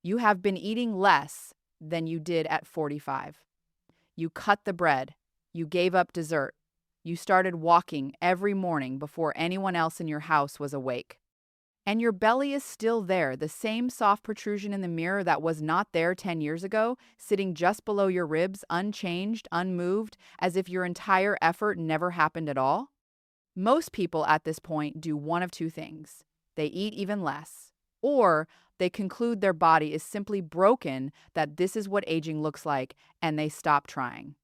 You have been eating less than you did at 45. You cut the bread. You gave up dessert. You started walking every morning before anyone else in your house was awake. And your belly is still there, the same soft protrusion in the mirror that was not there 10 years ago, sitting just below your ribs, unchanged, unmoved, as if your entire effort never happened at all. Most people at this point do one of two things. They eat even less, or they conclude their body is simply broken, that this is what aging looks like, and they stop trying.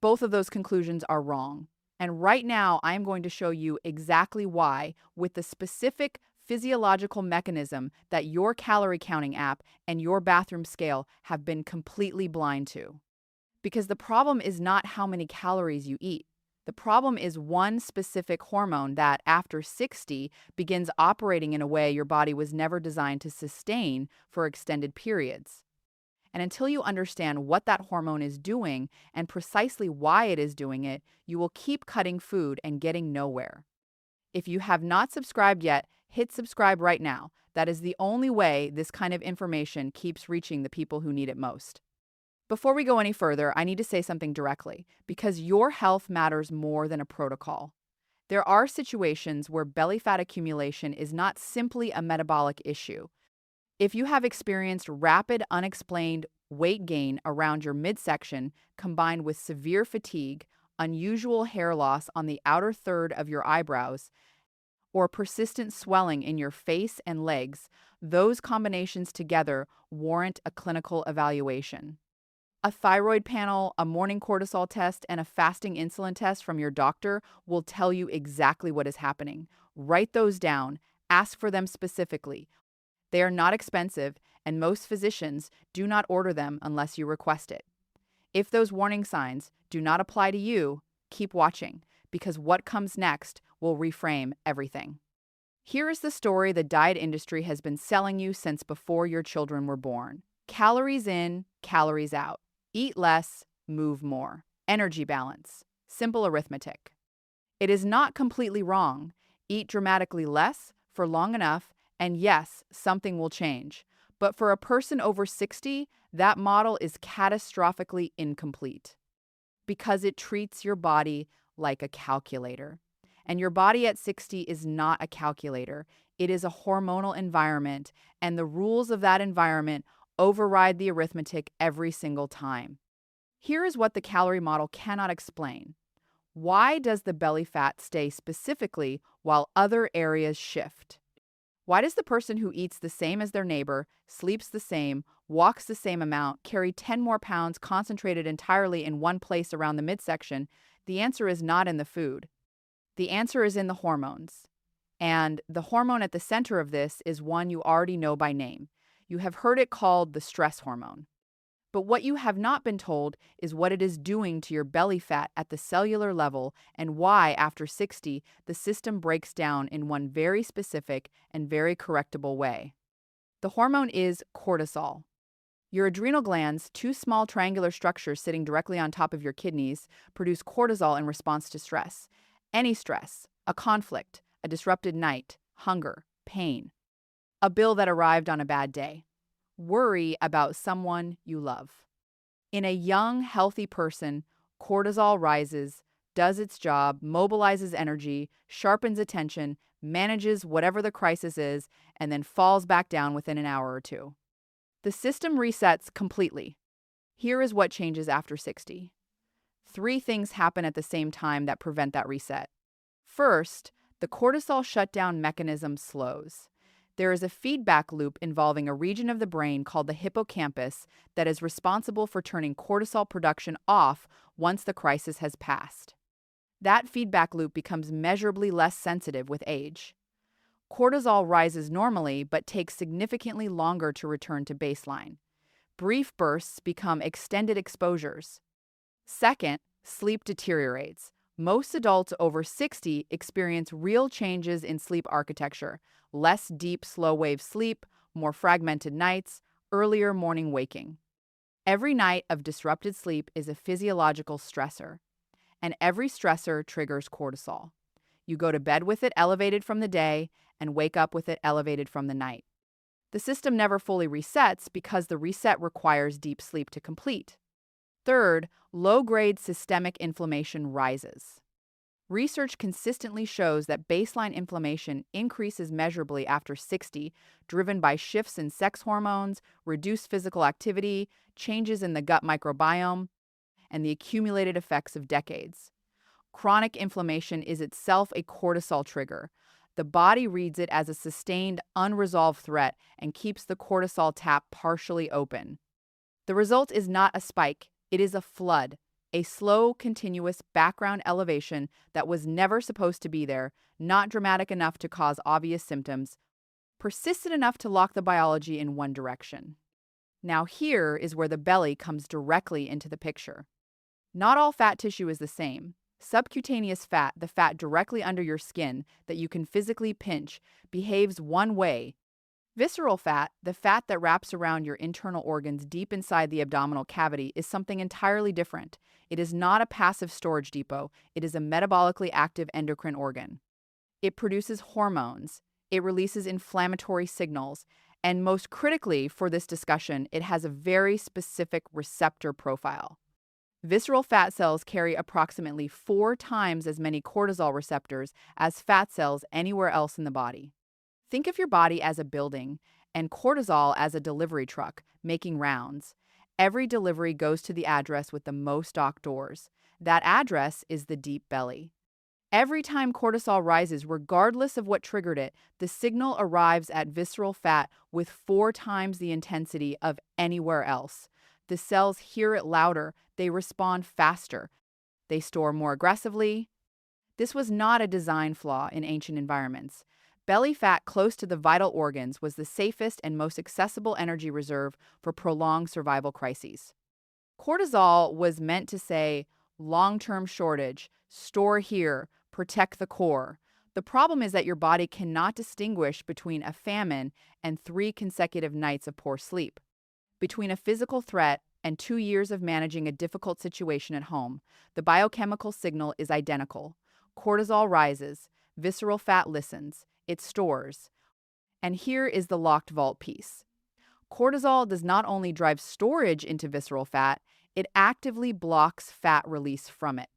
Both of those conclusions are wrong. And right now, I am going to show you exactly why, with the specific physiological mechanism that your calorie counting app and your bathroom scale have been completely blind to. Because the problem is not how many calories you eat. The problem is one specific hormone that, after 60, begins operating in a way your body was never designed to sustain for extended periods. And until you understand what that hormone is doing and precisely why it is doing it, you will keep cutting food and getting nowhere. If you have not subscribed yet, hit subscribe right now. That is the only way this kind of information keeps reaching the people who need it most. Before we go any further, I need to say something directly, because your health matters more than a protocol. There are situations where belly fat accumulation is not simply a metabolic issue. If you have experienced rapid, unexplained weight gain around your midsection combined with severe fatigue, unusual hair loss on the outer third of your eyebrows, or persistent swelling in your face and legs, those combinations together warrant a clinical evaluation. A thyroid panel, a morning cortisol test, and a fasting insulin test from your doctor will tell you exactly what is happening. Write those down. Ask for them specifically. They are not expensive, and most physicians do not order them unless you request it. If those warning signs do not apply to you, keep watching, because what comes next will reframe everything. Here is the story the diet industry has been selling you since before your children were born. Calories in, calories out. Eat less, move more. Energy balance. Simple arithmetic. It is not completely wrong. Eat dramatically less for long enough, and yes, something will change. But for a person over 60, that model is catastrophically incomplete because it treats your body like a calculator. And your body at 60 is not a calculator. It is a hormonal environment, and the rules of that environment override the arithmetic every single time. Here is what the calorie model cannot explain. Why does the belly fat stay specifically while other areas shift? Why does the person who eats the same as their neighbor, sleeps the same, walks the same amount, carry 10 more pounds concentrated entirely in one place around the midsection? The answer is not in the food. The answer is in the hormones. And the hormone at the center of this is one you already know by name. You have heard it called the stress hormone. But what you have not been told is what it is doing to your belly fat at the cellular level, and why, after 60, the system breaks down in one very specific and very correctable way. The hormone is cortisol. Your adrenal glands, two small triangular structures sitting directly on top of your kidneys, produce cortisol in response to stress. Any stress, a conflict, a disrupted night, hunger, pain, a bill that arrived on a bad day. Worry about someone you love. In a young, healthy person, cortisol rises, does its job, mobilizes energy, sharpens attention, manages whatever the crisis is, and then falls back down within an hour or two. The system resets completely. Here is what changes after 60. 3 things happen at the same time that prevent that reset. First, the cortisol shutdown mechanism slows. There is a feedback loop involving a region of the brain called the hippocampus that is responsible for turning cortisol production off once the crisis has passed. That feedback loop becomes measurably less sensitive with age. Cortisol rises normally but takes significantly longer to return to baseline. Brief bursts become extended exposures. Second, sleep deteriorates. Most adults over 60 experience real changes in sleep architecture: less deep, slow-wave sleep, more fragmented nights, earlier morning waking. Every night of disrupted sleep is a physiological stressor, and every stressor triggers cortisol. You go to bed with it elevated from the day and wake up with it elevated from the night. The system never fully resets because the reset requires deep sleep to complete. Third, low-grade systemic inflammation rises. Research consistently shows that baseline inflammation increases measurably after 60, driven by shifts in sex hormones, reduced physical activity, changes in the gut microbiome, and the accumulated effects of decades. Chronic inflammation is itself a cortisol trigger. The body reads it as a sustained, unresolved threat and keeps the cortisol tap partially open. The result is not a spike, it is a flood, a slow, continuous background elevation that was never supposed to be there, not dramatic enough to cause obvious symptoms, persistent enough to lock the biology in one direction. Now, here is where the belly comes directly into the picture. Not all fat tissue is the same. Subcutaneous fat, the fat directly under your skin that you can physically pinch, behaves one way. Visceral fat, the fat that wraps around your internal organs deep inside the abdominal cavity, is something entirely different. It is not a passive storage depot, it is a metabolically active endocrine organ. It produces hormones, it releases inflammatory signals, and most critically for this discussion, it has a very specific receptor profile. Visceral fat cells carry approximately 4 times as many cortisol receptors as fat cells anywhere else in the body. Think of your body as a building and cortisol as a delivery truck making rounds. Every delivery goes to the address with the most dock doors. That address is the deep belly. Every time cortisol rises, regardless of what triggered it, the signal arrives at visceral fat with 4 times the intensity of anywhere else. The cells hear it louder, they respond faster, they store more aggressively. This was not a design flaw in ancient environments. Belly fat close to the vital organs was the safest and most accessible energy reserve for prolonged survival crises. Cortisol was meant to say, long-term shortage, store here, protect the core. The problem is that your body cannot distinguish between a famine and 3 consecutive nights of poor sleep. Between a physical threat and 2 years of managing a difficult situation at home, the biochemical signal is identical. Cortisol rises, visceral fat listens, it stores. And here is the locked vault piece. Cortisol does not only drive storage into visceral fat, it actively blocks fat release from it.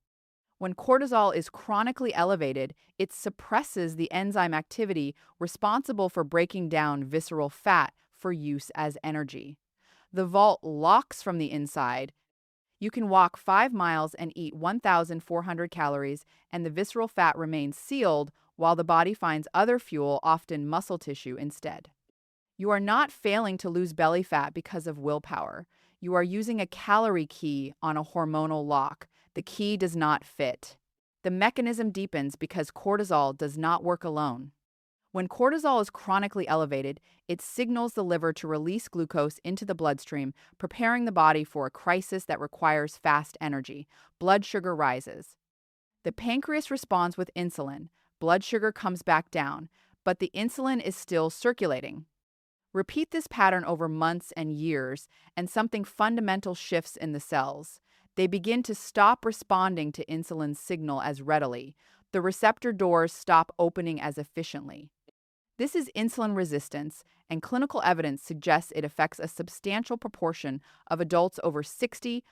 When cortisol is chronically elevated, it suppresses the enzyme activity responsible for breaking down visceral fat for use as energy. The vault locks from the inside. You can walk 5 miles and eat 1,400 calories, and the visceral fat remains sealed while the body finds other fuel, often muscle tissue, instead. You are not failing to lose belly fat because of willpower. You are using a calorie key on a hormonal lock. The key does not fit. The mechanism deepens because cortisol does not work alone. When cortisol is chronically elevated, it signals the liver to release glucose into the bloodstream, preparing the body for a crisis that requires fast energy. Blood sugar rises. The pancreas responds with insulin. Blood sugar comes back down, but the insulin is still circulating. Repeat this pattern over months and years, and something fundamental shifts in the cells. They begin to stop responding to insulin's signal as readily. The receptor doors stop opening as efficiently. This is insulin resistance, and clinical evidence suggests it affects a substantial proportion of adults over 60,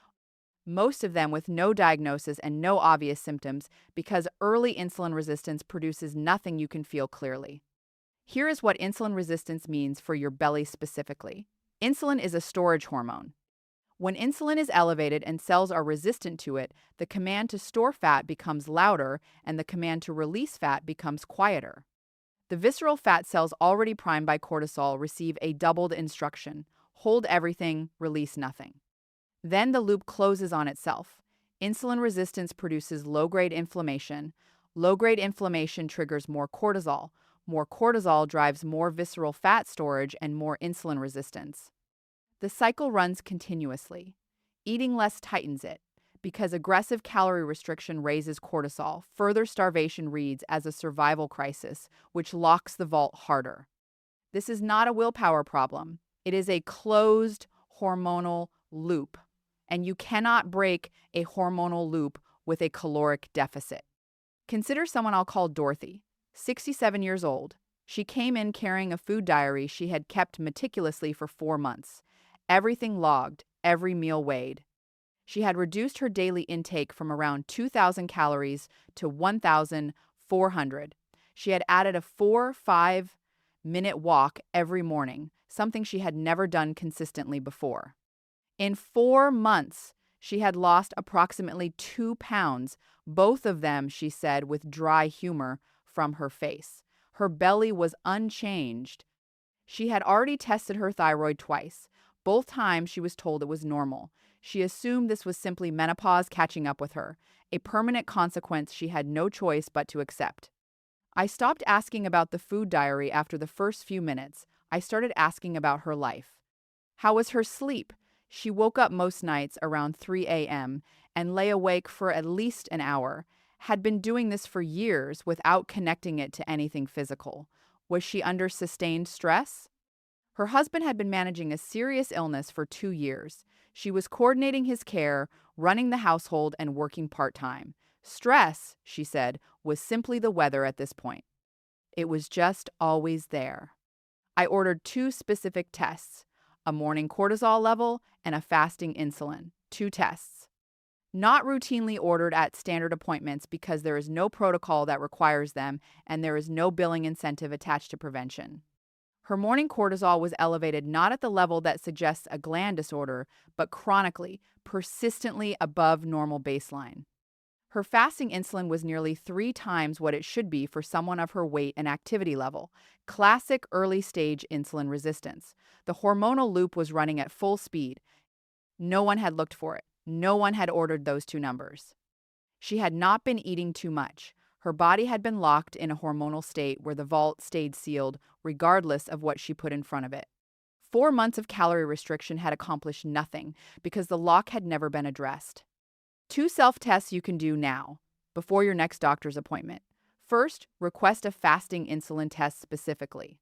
most of them with no diagnosis and no obvious symptoms, because early insulin resistance produces nothing you can feel clearly. Here is what insulin resistance means for your belly specifically. Insulin is a storage hormone. When insulin is elevated and cells are resistant to it, the command to store fat becomes louder and the command to release fat becomes quieter. The visceral fat cells already primed by cortisol receive a doubled instruction: hold everything, release nothing. Then the loop closes on itself. Insulin resistance produces low-grade inflammation. Low-grade inflammation triggers more cortisol. More cortisol drives more visceral fat storage and more insulin resistance. The cycle runs continuously. Eating less tightens it. Because aggressive calorie restriction raises cortisol, further starvation reads as a survival crisis, which locks the vault harder. This is not a willpower problem. It is a closed hormonal loop, and you cannot break a hormonal loop with a caloric deficit. Consider someone I'll call Dorothy, 67 years old. She came in carrying a food diary she had kept meticulously for 4 months. Everything logged, every meal weighed. She had reduced her daily intake from around 2,000 calories to 1,400. She had added a 4-5 minute walk every morning, something she had never done consistently before. In 4 months, she had lost approximately 2 pounds, both of them, she said with dry humor, from her face. Her belly was unchanged. She had already tested her thyroid twice. Both times she was told it was normal. She assumed this was simply menopause catching up with her, a permanent consequence she had no choice but to accept. I stopped asking about the food diary after the first few minutes. I started asking about her life. How was her sleep? She woke up most nights around 3 a.m. and lay awake for at least an hour. Had been doing this for years without connecting it to anything physical. Was she under sustained stress? Her husband had been managing a serious illness for 2 years. She was coordinating his care, running the household, and working part-time. Stress, she said, was simply the weather at this point. It was just always there. I ordered 2 specific tests, a morning cortisol level and a fasting insulin, 2 tests. Not routinely ordered at standard appointments because there is no protocol that requires them and there is no billing incentive attached to prevention. Her morning cortisol was elevated not at the level that suggests a gland disorder, but chronically, persistently above normal baseline. Her fasting insulin was nearly 3 times what it should be for someone of her weight and activity level. Classic early-stage insulin resistance. The hormonal loop was running at full speed. No one had looked for it. No one had ordered those 2 numbers. She had not been eating too much. Her body had been locked in a hormonal state where the vault stayed sealed, regardless of what she put in front of it. 4 months of calorie restriction had accomplished nothing because the lock had never been addressed. 2 self-tests you can do now, before your next doctor's appointment. First, request a fasting insulin test specifically.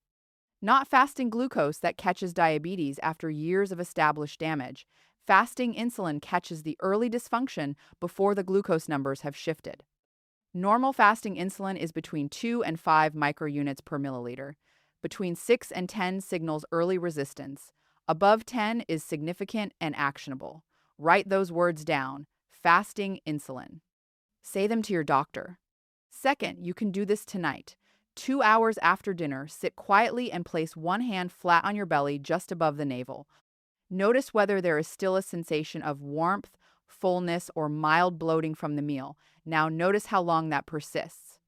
Not fasting glucose that catches diabetes after years of established damage. Fasting insulin catches the early dysfunction before the glucose numbers have shifted. Normal fasting insulin is between 2 and 5 microunits per milliliter. Between 6 and 10 signals early resistance. Above 10 is significant and actionable. Write those words down. Fasting insulin. Say them to your doctor. Second, you can do this tonight. 2 hours after dinner, sit quietly and place one hand flat on your belly just above the navel. Notice whether there is still a sensation of warmth, fullness, or mild bloating from the meal. Now notice how long that persists.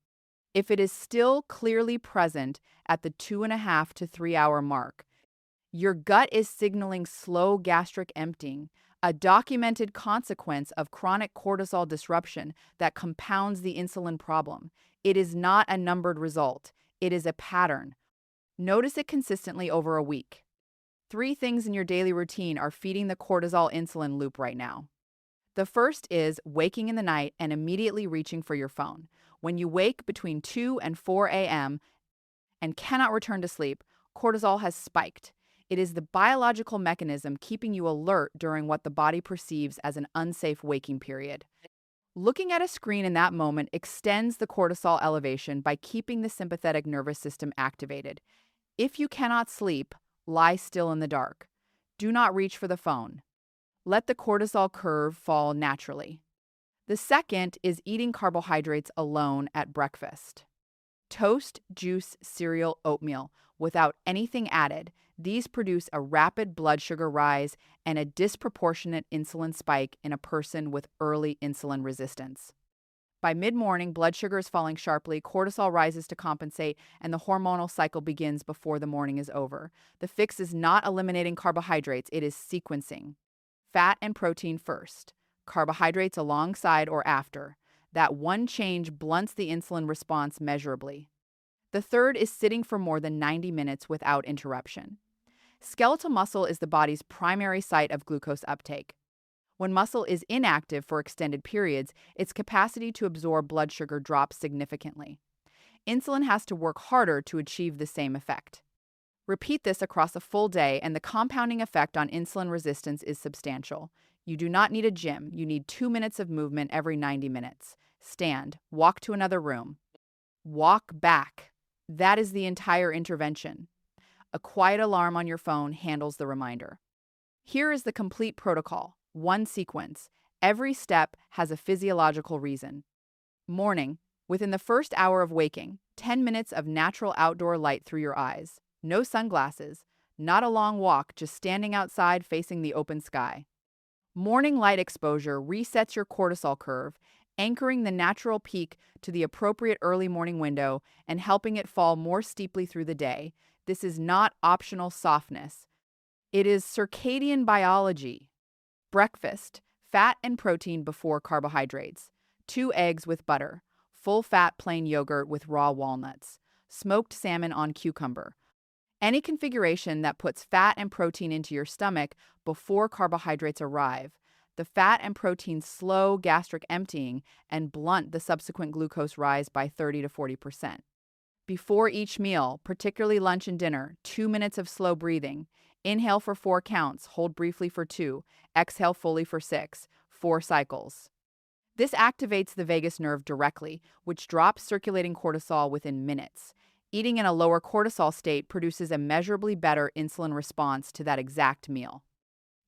If it is still clearly present at the 2.5 to 3 hour mark, your gut is signaling slow gastric emptying, a documented consequence of chronic cortisol disruption that compounds the insulin problem. It is not a numbered result. It is a pattern. Notice it consistently over a week. 3 things in your daily routine are feeding the cortisol-insulin loop right now. The first is waking in the night and immediately reaching for your phone. When you wake between 2 and 4 a.m. and cannot return to sleep, cortisol has spiked. It is the biological mechanism keeping you alert during what the body perceives as an unsafe waking period. Looking at a screen in that moment extends the cortisol elevation by keeping the sympathetic nervous system activated. If you cannot sleep, lie still in the dark. Do not reach for the phone. Let the cortisol curve fall naturally. The second is eating carbohydrates alone at breakfast. Toast, juice, cereal, oatmeal, without anything added. These produce a rapid blood sugar rise and a disproportionate insulin spike in a person with early insulin resistance. By mid-morning, blood sugar is falling sharply, cortisol rises to compensate, and the hormonal cycle begins before the morning is over. The fix is not eliminating carbohydrates, it is sequencing. Fat and protein first, carbohydrates alongside or after. That one change blunts the insulin response measurably. The third is sitting for more than 90 minutes without interruption. Skeletal muscle is the body's primary site of glucose uptake. When muscle is inactive for extended periods, its capacity to absorb blood sugar drops significantly. Insulin has to work harder to achieve the same effect. Repeat this across a full day, and the compounding effect on insulin resistance is substantial. You do not need a gym. You need 2 minutes of movement every 90 minutes. Stand, walk to another room. Walk back. That is the entire intervention. A quiet alarm on your phone handles the reminder. Here is the complete protocol, one sequence. Every step has a physiological reason. Morning, within the first hour of waking, 10 minutes of natural outdoor light through your eyes. No sunglasses, not a long walk, just standing outside facing the open sky. Morning light exposure resets your cortisol curve, anchoring the natural peak to the appropriate early morning window and helping it fall more steeply through the day. This is not optional softness. It is circadian biology. Breakfast, fat and protein before carbohydrates. 2 eggs with butter. Full-fat plain yogurt with raw walnuts. Smoked salmon on cucumber. Any configuration that puts fat and protein into your stomach before carbohydrates arrive. The fat and protein slow gastric emptying and blunt the subsequent glucose rise by 30 to 40%. Before each meal, particularly lunch and dinner, 2 minutes of slow breathing. Inhale for 4 counts, hold briefly for 2, exhale fully for 6, 4 cycles. This activates the vagus nerve directly, which drops circulating cortisol within minutes. Eating in a lower cortisol state produces a measurably better insulin response to that exact meal.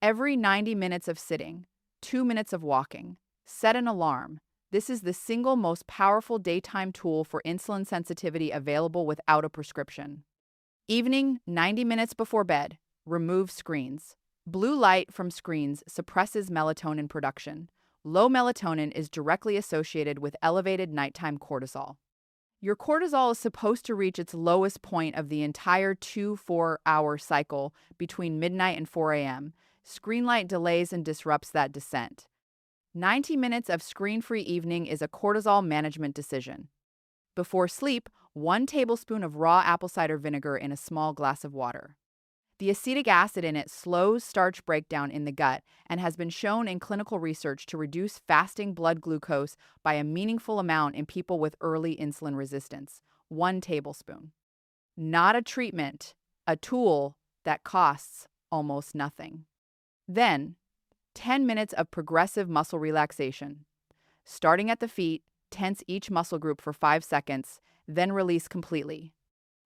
Every 90 minutes of sitting, 2 minutes of walking, set an alarm. This is the single most powerful daytime tool for insulin sensitivity available without a prescription. Evening, 90 minutes before bed, remove screens. Blue light from screens suppresses melatonin production. Low melatonin is directly associated with elevated nighttime cortisol. Your cortisol is supposed to reach its lowest point of the entire 2-4-hour cycle between midnight and 4 a.m. Screen light delays and disrupts that descent. 90 minutes of screen-free evening is a cortisol management decision. Before sleep, 1 tablespoon of raw apple cider vinegar in a small glass of water. The acetic acid in it slows starch breakdown in the gut and has been shown in clinical research to reduce fasting blood glucose by a meaningful amount in people with early insulin resistance. 1 tablespoon. Not a treatment, a tool that costs almost nothing. Then, 10 minutes of progressive muscle relaxation. Starting at the feet, tense each muscle group for 5 seconds, then release completely.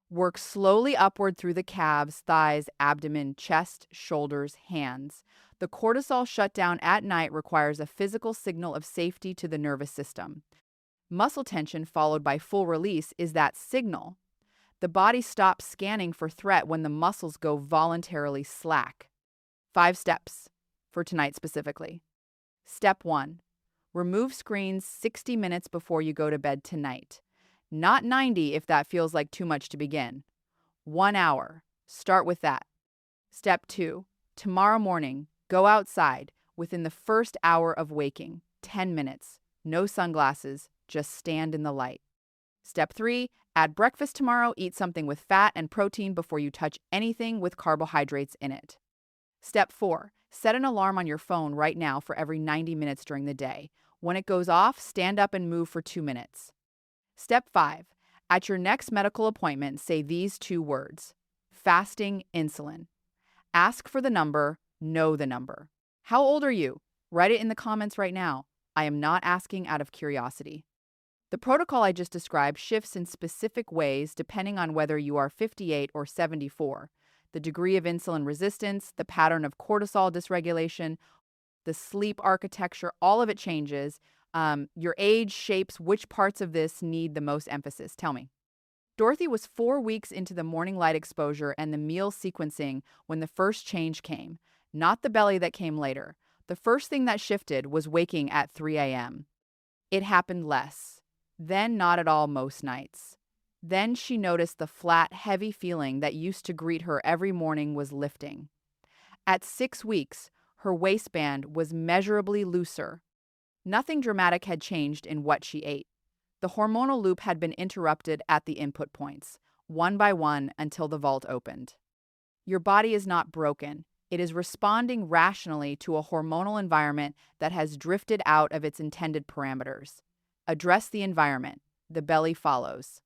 Work slowly upward through the calves, thighs, abdomen, chest, shoulders, hands. The cortisol shutdown at night requires a physical signal of safety to the nervous system. Muscle tension followed by full release is that signal. The body stops scanning for threat when the muscles go voluntarily slack. 5 steps for tonight specifically. Step 1. Remove screens 60 minutes before you go to bed tonight. Not 90 if that feels like too much to begin. 1 hour. Start with that. Step 2. Tomorrow morning, go outside within the first hour of waking. 10 minutes. No sunglasses, just stand in the light. Step 3. Add breakfast tomorrow. Eat something with fat and protein before you touch anything with carbohydrates in it. Step 4. Set an alarm on your phone right now for every 90 minutes during the day. When it goes off, stand up and move for 2 minutes. Step 5. At your next medical appointment, say these 2 words: fasting insulin. Ask for the number, know the number. How old are you? Write it in the comments right now. I am not asking out of curiosity. The protocol I just described shifts in specific ways depending on whether you are 58 or 74. The degree of insulin resistance, the pattern of cortisol dysregulation, the sleep architecture, all of it changes. Your age shapes which parts of this need the most emphasis. Tell me. Dorothy was 4 weeks into the morning light exposure and the meal sequencing when the first change came, not the belly that came later. The first thing that shifted was waking at 3 a.m. It happened less. Then not at all most nights. Then she noticed the flat, heavy feeling that used to greet her every morning was lifting. At 6 weeks, her waistband was measurably looser. Nothing dramatic had changed in what she ate. The hormonal loop had been interrupted at the input points, one by one until the vault opened. Your body is not broken. It is responding rationally to a hormonal environment that has drifted out of its intended parameters. Address the environment. The belly follows.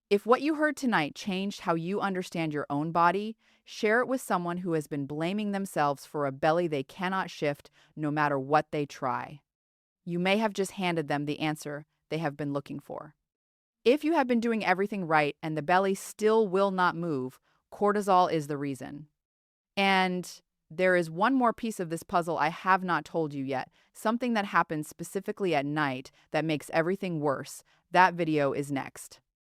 If what you heard tonight changed how you understand your own body, share it with someone who has been blaming themselves for a belly they cannot shift no matter what they try. You may have just handed them the answer they have been looking for. If you have been doing everything right and the belly still will not move, cortisol is the reason. And there is one more piece of this puzzle I have not told you yet, something that happens specifically at night that makes everything worse. That video is next.